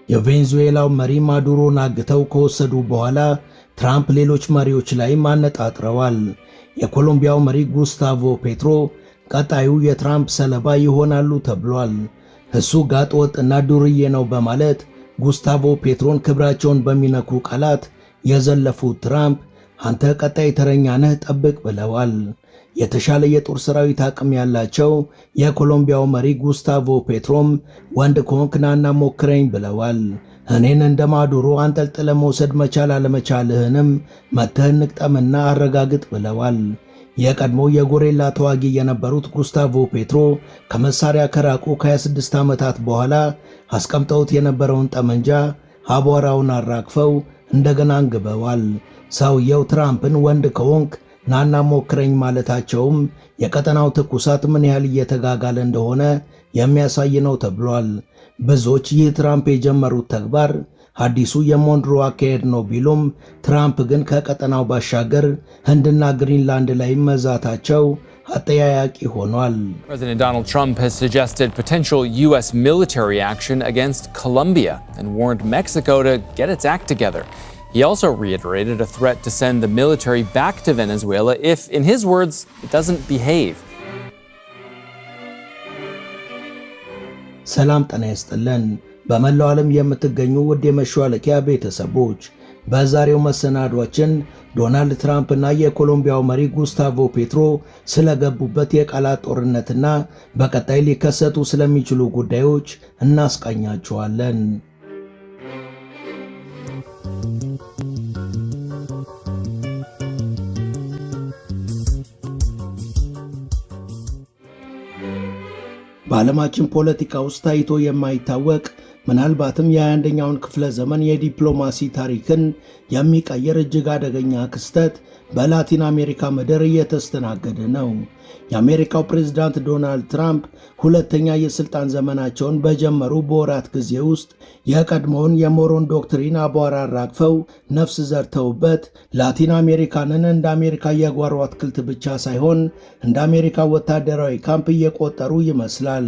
የቬንዙዌላው መሪ ማዱሮን አግተው ከወሰዱ በኋላ ትራምፕ ሌሎች መሪዎች ላይ ማነጣጥረዋል። የኮሎምቢያው መሪ ጉስታቮ ፔትሮ ቀጣዩ የትራምፕ ሰለባ ይሆናሉ ተብሏል። እሱ ጋጥ ወጥና ዱርዬ ነው በማለት ጉስታቮ ፔትሮን ክብራቸውን በሚነኩ ቃላት የዘለፉት ትራምፕ አንተ ቀጣይ ተረኛ ነህ ጠብቅ ብለዋል። የተሻለ የጦር ሰራዊት አቅም ያላቸው የኮሎምቢያው መሪ ጉስታቮ ፔትሮም ወንድ ከሆንክ ናና ሞክረኝ ብለዋል። እኔን እንደ ማዱሮ አንጠልጥለ መውሰድ መቻል አለመቻልህንም መተህ ንቅጠምና አረጋግጥ ብለዋል። የቀድሞ የጎሬላ ተዋጊ የነበሩት ጉስታቮ ፔትሮ ከመሳሪያ ከራቁ ከ26 ዓመታት በኋላ አስቀምጠውት የነበረውን ጠመንጃ አቧራውን አራግፈው እንደገና አንግበዋል። ሰውየው ትራምፕን ወንድ ከሆንክ ናና ሞክረኝ ማለታቸውም የቀጠናው ትኩሳት ምን ያህል እየተጋጋለ እንደሆነ የሚያሳይ ነው ተብሏል። ብዙዎች ይህ ትራምፕ የጀመሩት ተግባር አዲሱ የሞንድሮ አካሄድ ነው ቢሉም ትራምፕ ግን ከቀጠናው ባሻገር ህንድና ግሪንላንድ ላይ መዛታቸው አጠያያቂ ሆኗል። President Donald Trump has suggested potential U.S. military action against Colombia and warned Mexico to get its act together. He also reiterated a threat to send the military back to Venezuela if, in his words, it doesn't behave. ሰላም ጤና ይስጥልን። በመላው ዓለም የምትገኙ ውድ የመሿለኪያ ቤተሰቦች በዛሬው መሰናዷችን ዶናልድ ትራምፕ እና የኮሎምቢያው መሪ ጉስታቮ ፔትሮ ስለገቡበት የቃላት ጦርነትና በቀጣይ ሊከሰቱ ስለሚችሉ ጉዳዮች እናስቃኛችኋለን። በዓለማችን ፖለቲካ ውስጥ ታይቶ የማይታወቅ ምናልባትም የ21ኛውን ክፍለ ዘመን የዲፕሎማሲ ታሪክን የሚቀየር እጅግ አደገኛ ክስተት በላቲን አሜሪካ ምድር እየተስተናገደ ነው። የአሜሪካው ፕሬዝዳንት ዶናልድ ትራምፕ ሁለተኛ የስልጣን ዘመናቸውን በጀመሩ በወራት ጊዜ ውስጥ የቀድሞውን የሞሮን ዶክትሪን አቧራ አራግፈው ነፍስ ዘርተውበት ላቲን አሜሪካንን እንደ አሜሪካ የጓሮ አትክልት ብቻ ሳይሆን እንደ አሜሪካ ወታደራዊ ካምፕ እየቆጠሩ ይመስላል።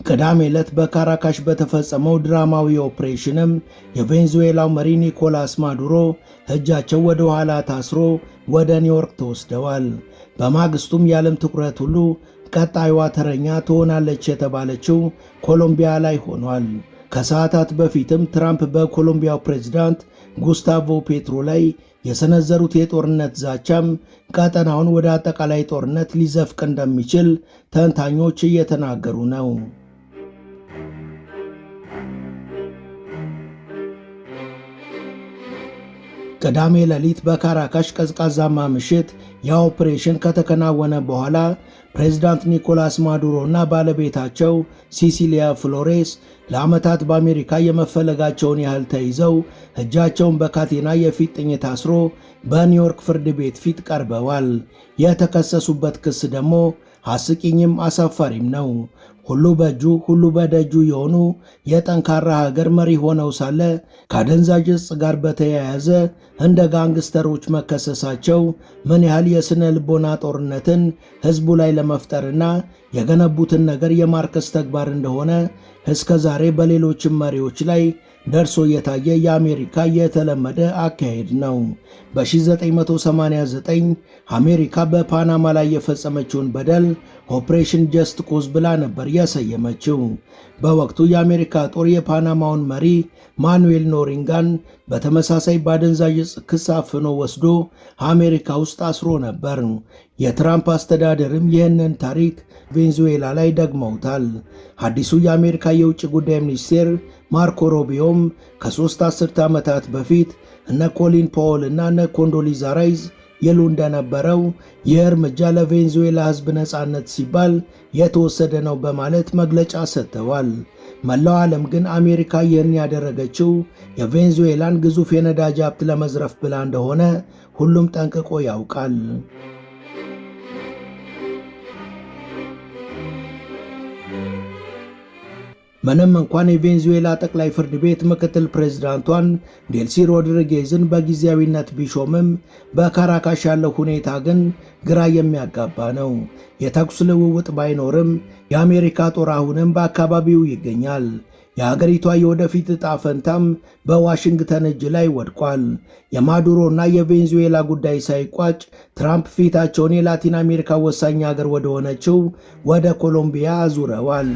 ቅዳሜ ዕለት በካራካሽ በተፈጸመው ድራማዊ ኦፕሬሽንም የቬንዙዌላው መሪ ኒኮላስ ማዱሮ እጃቸው ወደ ኋላ ታስሮ ወደ ኒውዮርክ ተወስደዋል። በማግስቱም የዓለም ትኩረት ሁሉ ቀጣዩዋ ተረኛ ትሆናለች የተባለችው ኮሎምቢያ ላይ ሆኗል። ከሰዓታት በፊትም ትራምፕ በኮሎምቢያው ፕሬዝዳንት ጉስታቮ ፔትሮ ላይ የሰነዘሩት የጦርነት ዛቻም ቀጠናውን ወደ አጠቃላይ ጦርነት ሊዘፍቅ እንደሚችል ተንታኞች እየተናገሩ ነው። ቅዳሜ ሌሊት በካራካሽ ቀዝቃዛማ ምሽት የኦፕሬሽን ከተከናወነ በኋላ ፕሬዝዳንት ኒኮላስ ማዱሮ እና ባለቤታቸው ሲሲሊያ ፍሎሬስ ለዓመታት በአሜሪካ የመፈለጋቸውን ያህል ተይዘው እጃቸውን በካቴና የፊጥኝ ታስሮ በኒውዮርክ ፍርድ ቤት ፊት ቀርበዋል። የተከሰሱበት ክስ ደግሞ አስቂኝም አሳፋሪም ነው። ሁሉ በእጁ ሁሉ በደጁ የሆኑ የጠንካራ ሀገር መሪ ሆነው ሳለ ከአደንዛዥ ዕፅ ጋር በተያያዘ እንደ ጋንግስተሮች መከሰሳቸው ምን ያህል የስነ ልቦና ጦርነትን ሕዝቡ ላይ ለመፍጠርና የገነቡትን ነገር የማርከስ ተግባር እንደሆነ እስከ ዛሬ በሌሎችም መሪዎች ላይ ደርሶ የታየ የአሜሪካ የተለመደ አካሄድ ነው። በ1989 አሜሪካ በፓናማ ላይ የፈጸመችውን በደል ኦፕሬሽን ጀስት ኮዝ ብላ ነበር ያሰየመችው። በወቅቱ የአሜሪካ ጦር የፓናማውን መሪ ማኑኤል ኖሪንጋን በተመሳሳይ በአደንዛዥ ዕፅ ክስ አፍኖ ወስዶ አሜሪካ ውስጥ አስሮ ነበር። የትራምፕ አስተዳደርም ይህንን ታሪክ ቬንዙዌላ ላይ ደግመውታል። አዲሱ የአሜሪካ የውጭ ጉዳይ ሚኒስቴር ማርኮ ሮቢዮም ከ3 አስርተ ዓመታት በፊት እነ ኮሊን ፓወል እና እነ ኮንዶሊዛ ራይዝ ይሉ እንደነበረው ይህ እርምጃ ለቬንዙዌላ ሕዝብ ነፃነት ሲባል የተወሰደ ነው በማለት መግለጫ ሰጥተዋል። መላው ዓለም ግን አሜሪካ ይህን ያደረገችው የቬንዙዌላን ግዙፍ የነዳጅ ሀብት ለመዝረፍ ብላ እንደሆነ ሁሉም ጠንቅቆ ያውቃል። ምንም እንኳን የቬንዙዌላ ጠቅላይ ፍርድ ቤት ምክትል ፕሬዝዳንቷን ዴልሲ ሮድሪጌዝን በጊዜያዊነት ቢሾምም በካራካሽ ያለው ሁኔታ ግን ግራ የሚያጋባ ነው። የተኩስ ልውውጥ ባይኖርም የአሜሪካ ጦር አሁንም በአካባቢው ይገኛል። የሀገሪቷ የወደፊት ዕጣ ፈንታም በዋሽንግተን እጅ ላይ ወድቋል። የማዱሮና የቬንዙዌላ ጉዳይ ሳይቋጭ ትራምፕ ፊታቸውን የላቲን አሜሪካ ወሳኝ ሀገር ወደ ሆነችው ወደ ኮሎምቢያ አዙረዋል።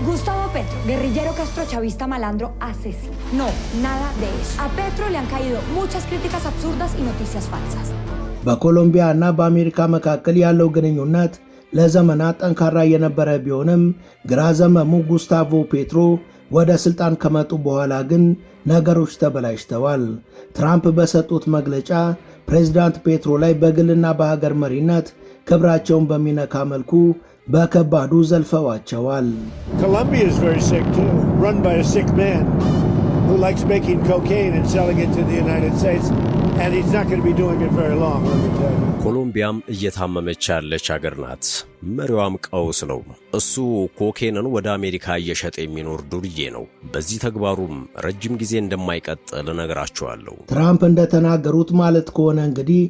Gustavo Petro, guerrillero castrochavista malandro asesino. No, nada de eso. A Petro le han caído muchas críticas absurdas y noticias falsas. በኮሎምቢያ እና በአሜሪካ መካከል ያለው ግንኙነት ለዘመናት ጠንካራ የነበረ ቢሆንም ግራ ዘመሙ ጉስታቮ ፔትሮ ወደ ስልጣን ከመጡ በኋላ ግን ነገሮች ተበላሽተዋል። ትራምፕ በሰጡት መግለጫ ፕሬዝዳንት ፔትሮ ላይ በግልና በሀገር መሪነት ክብራቸውን በሚነካ መልኩ በከባዱ ዘልፈዋቸዋል። Colombia is very sick too, run by a sick man who likes making cocaine and selling it to the United States, and he's not going to be doing it very long, let me tell you. ኮሎምቢያም እየታመመች ያለች ሀገር ናት። መሪዋም ቀውስ ነው። እሱ ኮኬንን ወደ አሜሪካ እየሸጠ የሚኖር ዱርዬ ነው። በዚህ ተግባሩም ረጅም ጊዜ እንደማይቀጥል እነግራቸዋለሁ። ትራምፕ እንደተናገሩት ማለት ከሆነ እንግዲህ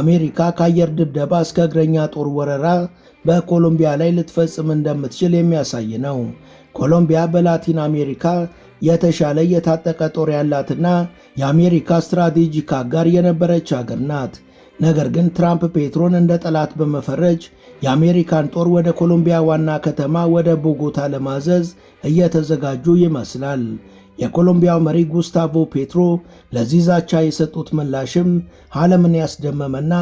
አሜሪካ ከአየር ድብደባ እስከ እግረኛ ጦር ወረራ በኮሎምቢያ ላይ ልትፈጽም እንደምትችል የሚያሳይ ነው። ኮሎምቢያ በላቲን አሜሪካ የተሻለ የታጠቀ ጦር ያላትና የአሜሪካ ስትራቴጂክ አጋር የነበረች ሀገር ናት። ነገር ግን ትራምፕ ፔትሮን እንደ ጠላት በመፈረጅ የአሜሪካን ጦር ወደ ኮሎምቢያ ዋና ከተማ ወደ ቦጎታ ለማዘዝ እየተዘጋጁ ይመስላል። የኮሎምቢያው መሪ ጉስታቮ ፔትሮ ለዚህ ዛቻ የሰጡት ምላሽም ዓለምን ያስደመመና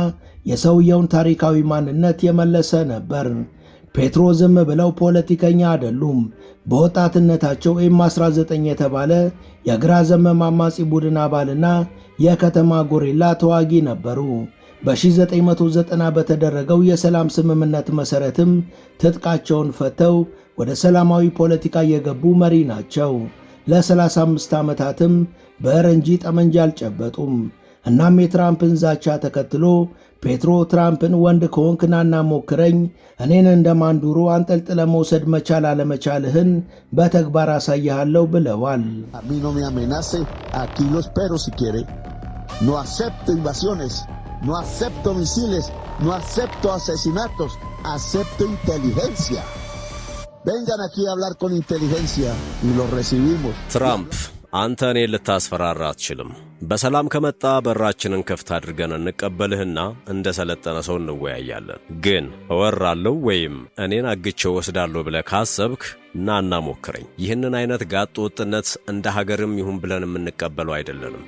የሰውየውን ታሪካዊ ማንነት የመለሰ ነበር። ፔትሮ ዝም ብለው ፖለቲከኛ አይደሉም። በወጣትነታቸው ኤም19 የተባለ የግራ ዘመም አማጺ ቡድን አባልና የከተማ ጎሪላ ተዋጊ ነበሩ። በ1990 በተደረገው የሰላም ስምምነት መሠረትም ትጥቃቸውን ፈተው ወደ ሰላማዊ ፖለቲካ የገቡ መሪ ናቸው። ለ35 ዓመታትም ብዕር እንጂ ጠመንጃ አልጨበጡም። እናም የትራምፕን ዛቻ ተከትሎ ፔትሮ ትራምፕን ወንድ ከሆንክ ናና ሞክረኝ፣ እኔን እንደ ማንዱሮ አንጠልጥለ መውሰድ መቻል አለመቻልህን በተግባር አሳይሃለሁ ብለዋል። No acepto invasiones, no acepto misiles, no acepto asesinatos, acepto inteligencia. Vengan aquí a hablar con inteligencia y lo recibimos. ትራምፕ አንተ እኔን ልታስፈራራ አትችልም። በሰላም ከመጣ በራችንን ከፍት አድርገን እንቀበልህና እንደ ሰለጠነ ሰው እንወያያለን። ግን እወራለሁ ወይም እኔን አግቼው ወስዳለሁ ብለህ ካሰብክ ናና ሞክረኝ። ይህንን አይነት ጋጥ ወጥነት እንደ ሀገርም ይሁን ብለን የምንቀበለው አይደለንም።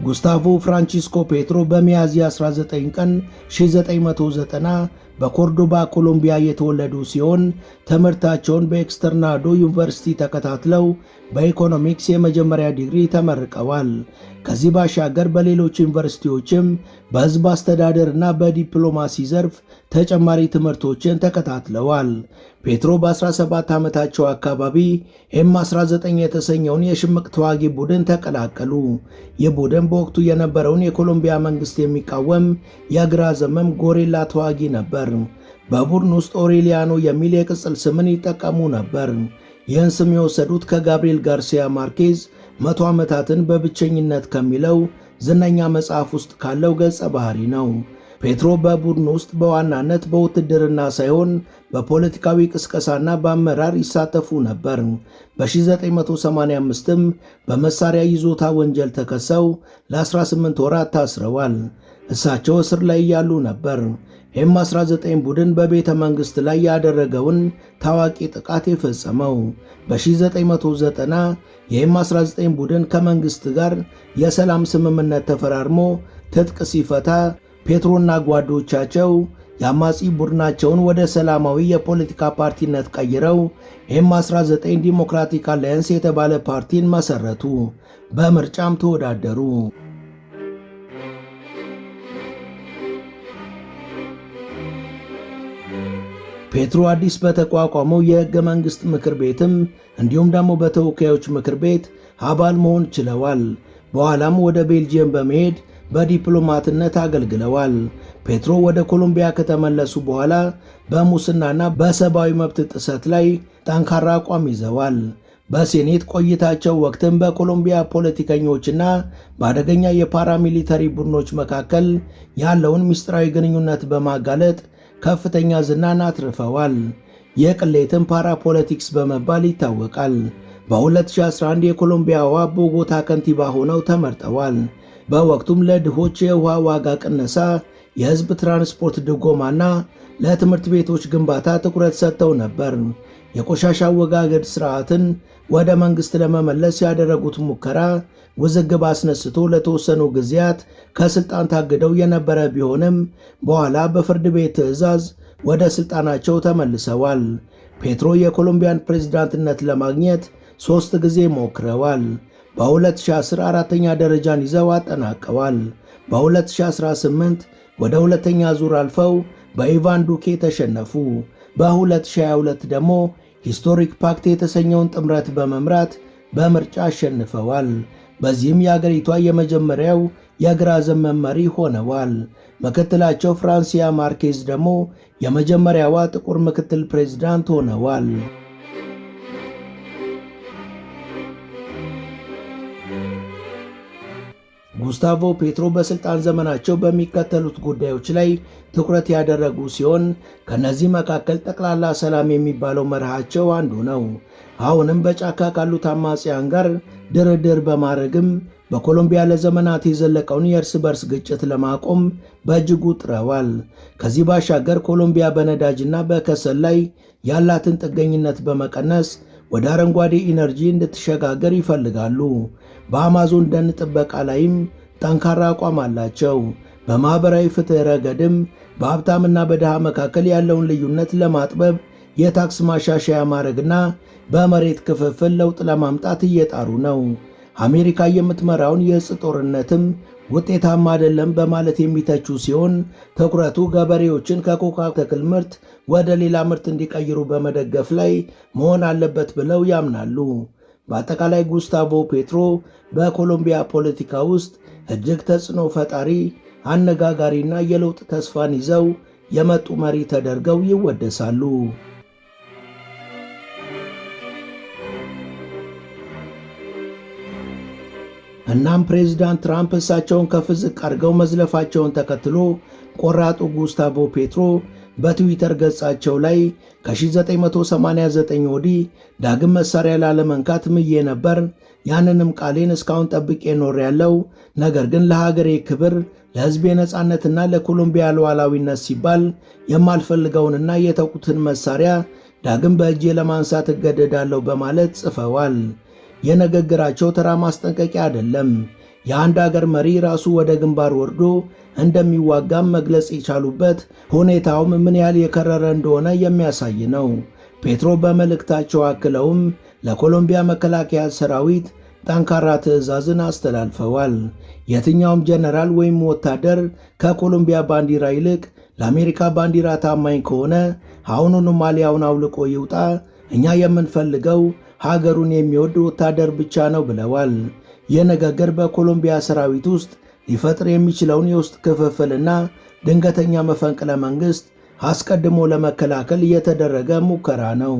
ጉስታቮ ፍራንቺስኮ ፔትሮ በሚያዝያ 19 ቀን 1990 በኮርዶባ ኮሎምቢያ የተወለዱ ሲሆን ትምህርታቸውን በኤክስተርናዶ ዩኒቨርሲቲ ተከታትለው በኢኮኖሚክስ የመጀመሪያ ዲግሪ ተመርቀዋል። ከዚህ ባሻገር በሌሎች ዩኒቨርሲቲዎችም በሕዝብ አስተዳደርና በዲፕሎማሲ ዘርፍ ተጨማሪ ትምህርቶችን ተከታትለዋል። ፔትሮ በ17 ዓመታቸው አካባቢ ኤም19 የተሰኘውን የሽምቅ ተዋጊ ቡድን ተቀላቀሉ። ይህ ቡድን በወቅቱ የነበረውን የኮሎምቢያ መንግሥት የሚቃወም የግራ ዘመም ጎሬላ ተዋጊ ነበር። በቡድን ውስጥ ኦሬሊያኖ የሚል የቅጽል ስምን ይጠቀሙ ነበር። ይህን ስም የወሰዱት ከጋብሪኤል ጋርሲያ ማርኬዝ 100 ዓመታትን በብቸኝነት ከሚለው ዝነኛ መጽሐፍ ውስጥ ካለው ገጸ ባህሪ ነው። ፔትሮ በቡድን ውስጥ በዋናነት በውትድርና ሳይሆን በፖለቲካዊ ቅስቀሳና በአመራር ይሳተፉ ነበር። በ1985ም በመሳሪያ ይዞታ ወንጀል ተከሰው ለ18 ወራት ታስረዋል። እሳቸው እስር ላይ ያሉ ነበር ኤም19 ቡድን በቤተ መንግሥት ላይ ያደረገውን ታዋቂ ጥቃት የፈጸመው። በ1990 የኤም19 ቡድን ከመንግሥት ጋር የሰላም ስምምነት ተፈራርሞ ትጥቅ ሲፈታ ፔትሮና ጓዶቻቸው የአማጺ ቡድናቸውን ወደ ሰላማዊ የፖለቲካ ፓርቲነት ቀይረው ኤም19 ዲሞክራቲክ አላያንስ የተባለ ፓርቲን መሰረቱ። በምርጫም ተወዳደሩ። ፔትሮ አዲስ በተቋቋመው የሕገ መንግሥት ምክር ቤትም እንዲሁም ደግሞ በተወካዮች ምክር ቤት አባል መሆን ችለዋል። በኋላም ወደ ቤልጂየም በመሄድ በዲፕሎማትነት አገልግለዋል። ፔትሮ ወደ ኮሎምቢያ ከተመለሱ በኋላ በሙስናና በሰብአዊ መብት ጥሰት ላይ ጠንካራ አቋም ይዘዋል። በሴኔት ቆይታቸው ወቅትም በኮሎምቢያ ፖለቲከኞችና በአደገኛ የፓራሚሊተሪ ቡድኖች መካከል ያለውን ምስጢራዊ ግንኙነት በማጋለጥ ከፍተኛ ዝናን አትርፈዋል። የቅሌትም ፓራፖለቲክስ በመባል ይታወቃል። በ2011 የኮሎምቢያዋ ቦጎታ ከንቲባ ሆነው ተመርጠዋል። በወቅቱም ለድሆች የውሃ ዋጋ ቅነሳ፣ የህዝብ ትራንስፖርት ድጎማና ለትምህርት ቤቶች ግንባታ ትኩረት ሰጥተው ነበር። የቆሻሻ አወጋገድ ስርዓትን ወደ መንግስት ለመመለስ ያደረጉት ሙከራ ውዝግብ አስነስቶ ለተወሰኑ ጊዜያት ከስልጣን ታግደው የነበረ ቢሆንም በኋላ በፍርድ ቤት ትዕዛዝ ወደ ስልጣናቸው ተመልሰዋል። ፔትሮ የኮሎምቢያን ፕሬዝዳንትነት ለማግኘት 3 ጊዜ ሞክረዋል። በ2010 አራተኛ ደረጃን ይዘው አጠናቀዋል። በ2018 ወደ ሁለተኛ ዙር አልፈው በኢቫን ዱኬ ተሸነፉ። በ2022 ደግሞ ሂስቶሪክ ፓክት የተሰኘውን ጥምረት በመምራት በምርጫ አሸንፈዋል። በዚህም የአገሪቷ የመጀመሪያው የግራ ዘመም መሪ ሆነዋል። ምክትላቸው ፍራንሲያ ማርኬዝ ደግሞ የመጀመሪያዋ ጥቁር ምክትል ፕሬዝዳንት ሆነዋል። ጉስታቮ ፔትሮ በስልጣን ዘመናቸው በሚከተሉት ጉዳዮች ላይ ትኩረት ያደረጉ ሲሆን ከነዚህ መካከል ጠቅላላ ሰላም የሚባለው መርሃቸው አንዱ ነው። አሁንም በጫካ ካሉት አማጽያን ጋር ድርድር በማድረግም በኮሎምቢያ ለዘመናት የዘለቀውን የእርስ በርስ ግጭት ለማቆም በእጅጉ ጥረዋል። ከዚህ ባሻገር ኮሎምቢያ በነዳጅና በከሰል ላይ ያላትን ጥገኝነት በመቀነስ ወደ አረንጓዴ ኢነርጂ እንድትሸጋገር ይፈልጋሉ። በአማዞን ደን ጥበቃ ላይም ጠንካራ አቋም አላቸው። በማኅበራዊ ፍትሕ ረገድም በሀብታምና በድሃ መካከል ያለውን ልዩነት ለማጥበብ የታክስ ማሻሻያ ማድረግና በመሬት ክፍፍል ለውጥ ለማምጣት እየጣሩ ነው። አሜሪካ የምትመራውን የእጽ ጦርነትም ውጤታማ አይደለም በማለት የሚተቹ ሲሆን ትኩረቱ ገበሬዎችን ከኮካ ተክል ምርት ወደ ሌላ ምርት እንዲቀይሩ በመደገፍ ላይ መሆን አለበት ብለው ያምናሉ። በአጠቃላይ ጉስታቮ ፔትሮ በኮሎምቢያ ፖለቲካ ውስጥ እጅግ ተጽዕኖ ፈጣሪ፣ አነጋጋሪና የለውጥ ተስፋን ይዘው የመጡ መሪ ተደርገው ይወደሳሉ። እናም ፕሬዚዳንት ትራምፕ እሳቸውን ከፍ ዝቅ አድርገው መዝለፋቸውን ተከትሎ ቆራጡ ጉስታቮ ፔትሮ በትዊተር ገጻቸው ላይ ከ1989 ወዲህ ዳግም መሳሪያ ላለመንካት ምዬ ነበር፣ ያንንም ቃሌን እስካሁን ጠብቄ ኖሬያለሁ። ነገር ግን ለሀገሬ ክብር፣ ለሕዝቤ ነጻነትና ለኮሎምቢያ ሉዓላዊነት ሲባል የማልፈልገውንና የተውኩትን መሳሪያ ዳግም በእጄ ለማንሳት እገደዳለሁ በማለት ጽፈዋል። የንግግራቸው ተራ ማስጠንቀቂያ አይደለም። የአንድ አገር መሪ ራሱ ወደ ግንባር ወርዶ እንደሚዋጋም መግለጽ የቻሉበት ሁኔታውም ምን ያህል የከረረ እንደሆነ የሚያሳይ ነው። ፔትሮ በመልእክታቸው አክለውም ለኮሎምቢያ መከላከያ ሰራዊት ጠንካራ ትዕዛዝን አስተላልፈዋል። የትኛውም ጀነራል ወይም ወታደር ከኮሎምቢያ ባንዲራ ይልቅ ለአሜሪካ ባንዲራ ታማኝ ከሆነ አሁኑኑ ማሊያውን አውልቆ ይውጣ። እኛ የምንፈልገው ሀገሩን የሚወድ ወታደር ብቻ ነው ብለዋል። ይህ ንግግር በኮሎምቢያ ሰራዊት ውስጥ ሊፈጥር የሚችለውን የውስጥ ክፍፍልና ድንገተኛ መፈንቅለ መንግሥት አስቀድሞ ለመከላከል የተደረገ ሙከራ ነው።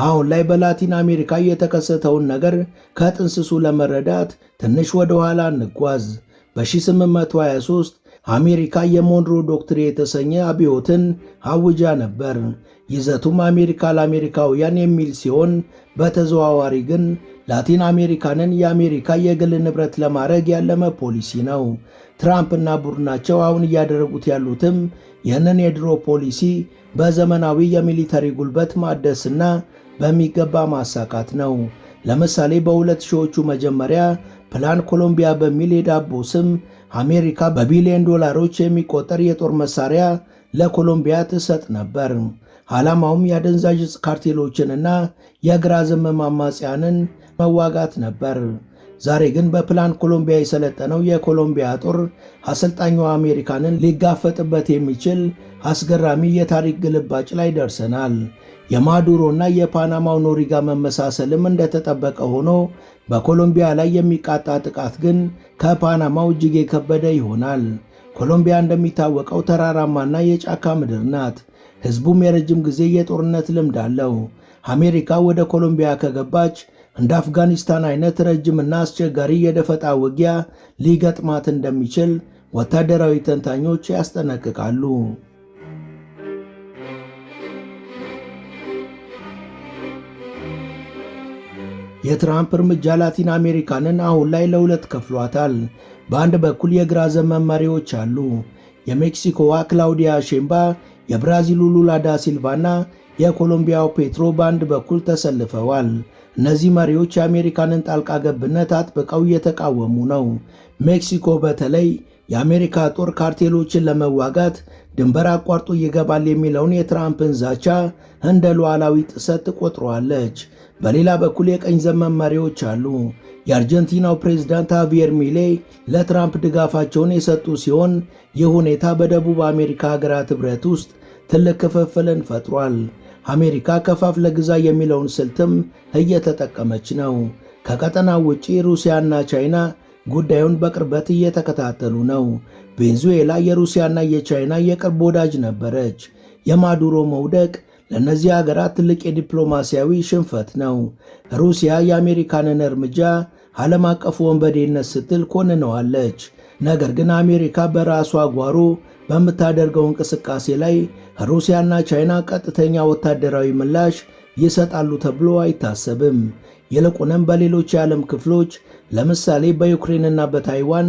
አሁን ላይ በላቲን አሜሪካ የተከሰተውን ነገር ከጥንስሱ ለመረዳት ትንሽ ወደ ኋላ እንጓዝ። በ1823 አሜሪካ የሞንሮ ዶክትሪን የተሰኘ አብዮትን አውጃ ነበር። ይዘቱም አሜሪካ ለአሜሪካውያን የሚል ሲሆን በተዘዋዋሪ ግን ላቲን አሜሪካንን የአሜሪካ የግል ንብረት ለማድረግ ያለመ ፖሊሲ ነው። ትራምፕና ቡድናቸው አሁን እያደረጉት ያሉትም ይህንን የድሮ ፖሊሲ በዘመናዊ የሚሊተሪ ጉልበት ማደስና በሚገባ ማሳካት ነው። ለምሳሌ በ2000ዎቹ መጀመሪያ ፕላን ኮሎምቢያ በሚል የዳቦ ስም አሜሪካ በቢሊዮን ዶላሮች የሚቆጠር የጦር መሳሪያ ለኮሎምቢያ ትሰጥ ነበር። ዓላማውም የአደንዛዥ ዕፅ ካርቴሎችንና የግራ ዘመም አማጽያንን መዋጋት ነበር። ዛሬ ግን በፕላን ኮሎምቢያ የሰለጠነው የኮሎምቢያ ጦር አሰልጣኙ አሜሪካንን ሊጋፈጥበት የሚችል አስገራሚ የታሪክ ግልባጭ ላይ ደርሰናል። የማዱሮና የፓናማው ኖሪጋ መመሳሰልም እንደተጠበቀ ሆኖ በኮሎምቢያ ላይ የሚቃጣ ጥቃት ግን ከፓናማው እጅግ የከበደ ይሆናል። ኮሎምቢያ እንደሚታወቀው ተራራማና የጫካ ምድር ናት። ሕዝቡም የረጅም ጊዜ የጦርነት ልምድ አለው። አሜሪካ ወደ ኮሎምቢያ ከገባች እንደ አፍጋኒስታን አይነት ረጅምና አስቸጋሪ የደፈጣ ውጊያ ሊገጥማት እንደሚችል ወታደራዊ ተንታኞች ያስጠነቅቃሉ። የትራምፕ እርምጃ ላቲን አሜሪካንን አሁን ላይ ለሁለት ከፍሏታል። በአንድ በኩል የግራ ዘመም መሪዎች አሉ። የሜክሲኮዋ ክላውዲያ ሼምባ፣ የብራዚሉ ሉላ ዳ ሲልቫና የኮሎምቢያው ፔትሮ በአንድ በኩል ተሰልፈዋል። እነዚህ መሪዎች የአሜሪካንን ጣልቃ ገብነት አጥብቀው እየተቃወሙ ነው። ሜክሲኮ በተለይ የአሜሪካ ጦር ካርቴሎችን ለመዋጋት ድንበር አቋርጦ ይገባል የሚለውን የትራምፕን ዛቻ እንደ ሉዓላዊ ጥሰት ትቆጥረዋለች። በሌላ በኩል የቀኝ ዘመም መሪዎች አሉ። የአርጀንቲናው ፕሬዝዳንት ሃቪየር ሚሌይ ለትራምፕ ድጋፋቸውን የሰጡ ሲሆን ይህ ሁኔታ በደቡብ አሜሪካ ሀገራት ኅብረት ውስጥ ትልቅ ክፍፍልን ፈጥሯል። አሜሪካ ከፋፍለ ግዛ የሚለውን ስልትም እየተጠቀመች ነው። ከቀጠናው ውጪ ሩሲያና ቻይና ጉዳዩን በቅርበት እየተከታተሉ ነው። ቬንዙዌላ የሩሲያና የቻይና የቅርብ ወዳጅ ነበረች። የማዱሮ መውደቅ ለእነዚህ ሀገራት ትልቅ የዲፕሎማሲያዊ ሽንፈት ነው። ሩሲያ የአሜሪካንን እርምጃ ዓለም አቀፍ ወንበዴነት ስትል ኮንነዋለች። ነገር ግን አሜሪካ በራሷ ጓሮ በምታደርገው እንቅስቃሴ ላይ ሩሲያና ቻይና ቀጥተኛ ወታደራዊ ምላሽ ይሰጣሉ ተብሎ አይታሰብም። ይልቁንም በሌሎች የዓለም ክፍሎች ለምሳሌ በዩክሬንና በታይዋን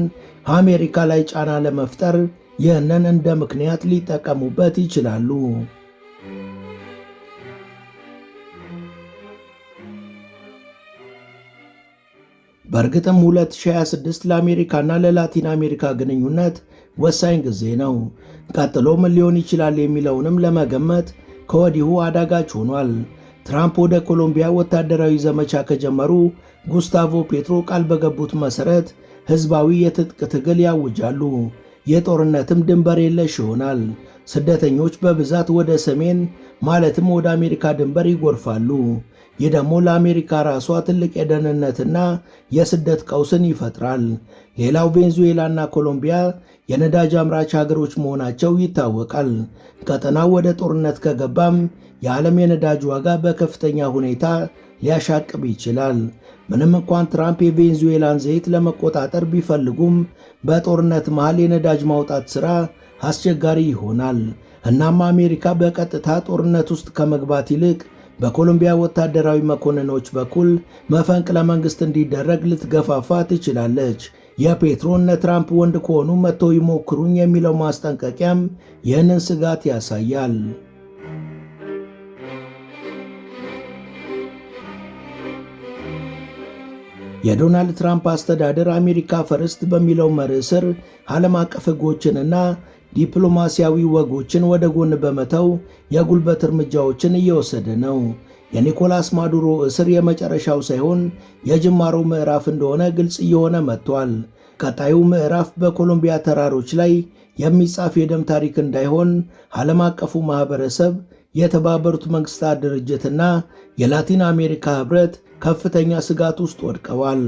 አሜሪካ ላይ ጫና ለመፍጠር ይህንን እንደ ምክንያት ሊጠቀሙበት ይችላሉ። በእርግጥም 2026 ለአሜሪካና ለላቲን አሜሪካ ግንኙነት ወሳኝ ጊዜ ነው። ቀጥሎ ምን ሊሆን ይችላል የሚለውንም ለመገመት ከወዲሁ አዳጋች ሆኗል። ትራምፕ ወደ ኮሎምቢያ ወታደራዊ ዘመቻ ከጀመሩ ጉስታቮ ፔትሮ ቃል በገቡት መሠረት ሕዝባዊ የትጥቅ ትግል ያውጃሉ። የጦርነትም ድንበር የለሽ ይሆናል። ስደተኞች በብዛት ወደ ሰሜን ማለትም ወደ አሜሪካ ድንበር ይጎርፋሉ። ይህ ደግሞ ለአሜሪካ ራሷ ትልቅ የደህንነትና የስደት ቀውስን ይፈጥራል። ሌላው ቬንዙዌላና ኮሎምቢያ የነዳጅ አምራች ሀገሮች መሆናቸው ይታወቃል። ቀጠናው ወደ ጦርነት ከገባም የዓለም የነዳጅ ዋጋ በከፍተኛ ሁኔታ ሊያሻቅብ ይችላል። ምንም እንኳን ትራምፕ የቬንዙዌላን ዘይት ለመቆጣጠር ቢፈልጉም በጦርነት መሃል የነዳጅ ማውጣት ሥራ አስቸጋሪ ይሆናል። እናም አሜሪካ በቀጥታ ጦርነት ውስጥ ከመግባት ይልቅ በኮሎምቢያ ወታደራዊ መኮንኖች በኩል መፈንቅለ መንግሥት እንዲደረግ ልትገፋፋ ትችላለች። የፔትሮ እነ ትራምፕ ወንድ ከሆኑ መጥተው ይሞክሩኝ የሚለው ማስጠንቀቂያም ይህንን ስጋት ያሳያል። የዶናልድ ትራምፕ አስተዳደር አሜሪካ ፈርስት በሚለው መርህ ስር ዓለም አቀፍ ሕጎችንና ዲፕሎማሲያዊ ወጎችን ወደ ጎን በመተው የጉልበት እርምጃዎችን እየወሰደ ነው። የኒኮላስ ማዱሮ እስር የመጨረሻው ሳይሆን የጅማሮ ምዕራፍ እንደሆነ ግልጽ እየሆነ መጥቷል። ቀጣዩ ምዕራፍ በኮሎምቢያ ተራሮች ላይ የሚጻፍ የደም ታሪክ እንዳይሆን ዓለም አቀፉ ማህበረሰብ፣ የተባበሩት መንግስታት ድርጅትና የላቲን አሜሪካ ኅብረት ከፍተኛ ስጋት ውስጥ ወድቀዋል።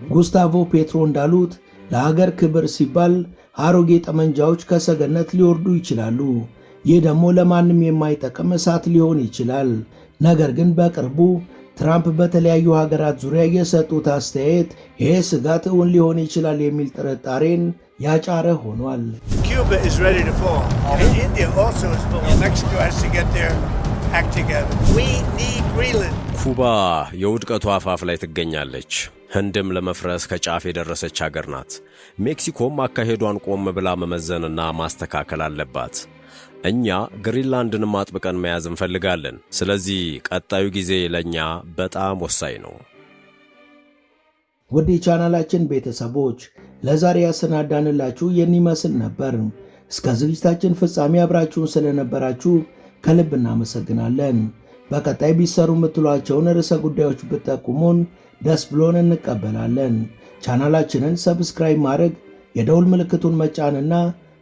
ጉስታቮ ፔትሮ እንዳሉት ለሀገር ክብር ሲባል አሮጌ ጠመንጃዎች ከሰገነት ሊወርዱ ይችላሉ። ይህ ደግሞ ለማንም የማይጠቅም እሳት ሊሆን ይችላል። ነገር ግን በቅርቡ ትራምፕ በተለያዩ ሀገራት ዙሪያ የሰጡት አስተያየት ይሄ ስጋት እውን ሊሆን ይችላል የሚል ጥርጣሬን ያጫረ ሆኗል። ኩባ የውድቀቱ አፋፍ ላይ ትገኛለች። ህንድም ለመፍረስ ከጫፍ የደረሰች ሀገር ናት። ሜክሲኮም አካሄዷን ቆም ብላ መመዘንና ማስተካከል አለባት። እኛ ግሪንላንድንም አጥብቀን መያዝ እንፈልጋለን። ስለዚህ ቀጣዩ ጊዜ ለእኛ በጣም ወሳኝ ነው። ውድ የቻናላችን ቤተሰቦች ለዛሬ ያሰናዳንላችሁ የሚመስል ነበር። እስከ ዝግጅታችን ፍጻሜ አብራችሁን ስለነበራችሁ ከልብ እናመሰግናለን። በቀጣይ ቢሰሩ የምትሏቸውን ርዕሰ ጉዳዮች ብትጠቁሙን ደስ ብሎን እንቀበላለን። ቻናላችንን ሰብስክራይብ ማድረግ፣ የደውል ምልክቱን መጫንና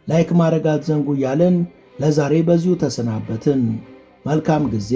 ላይክ ማድረግ አትዘንጉ እያለን ለዛሬ በዚሁ ተሰናበትን። መልካም ጊዜ።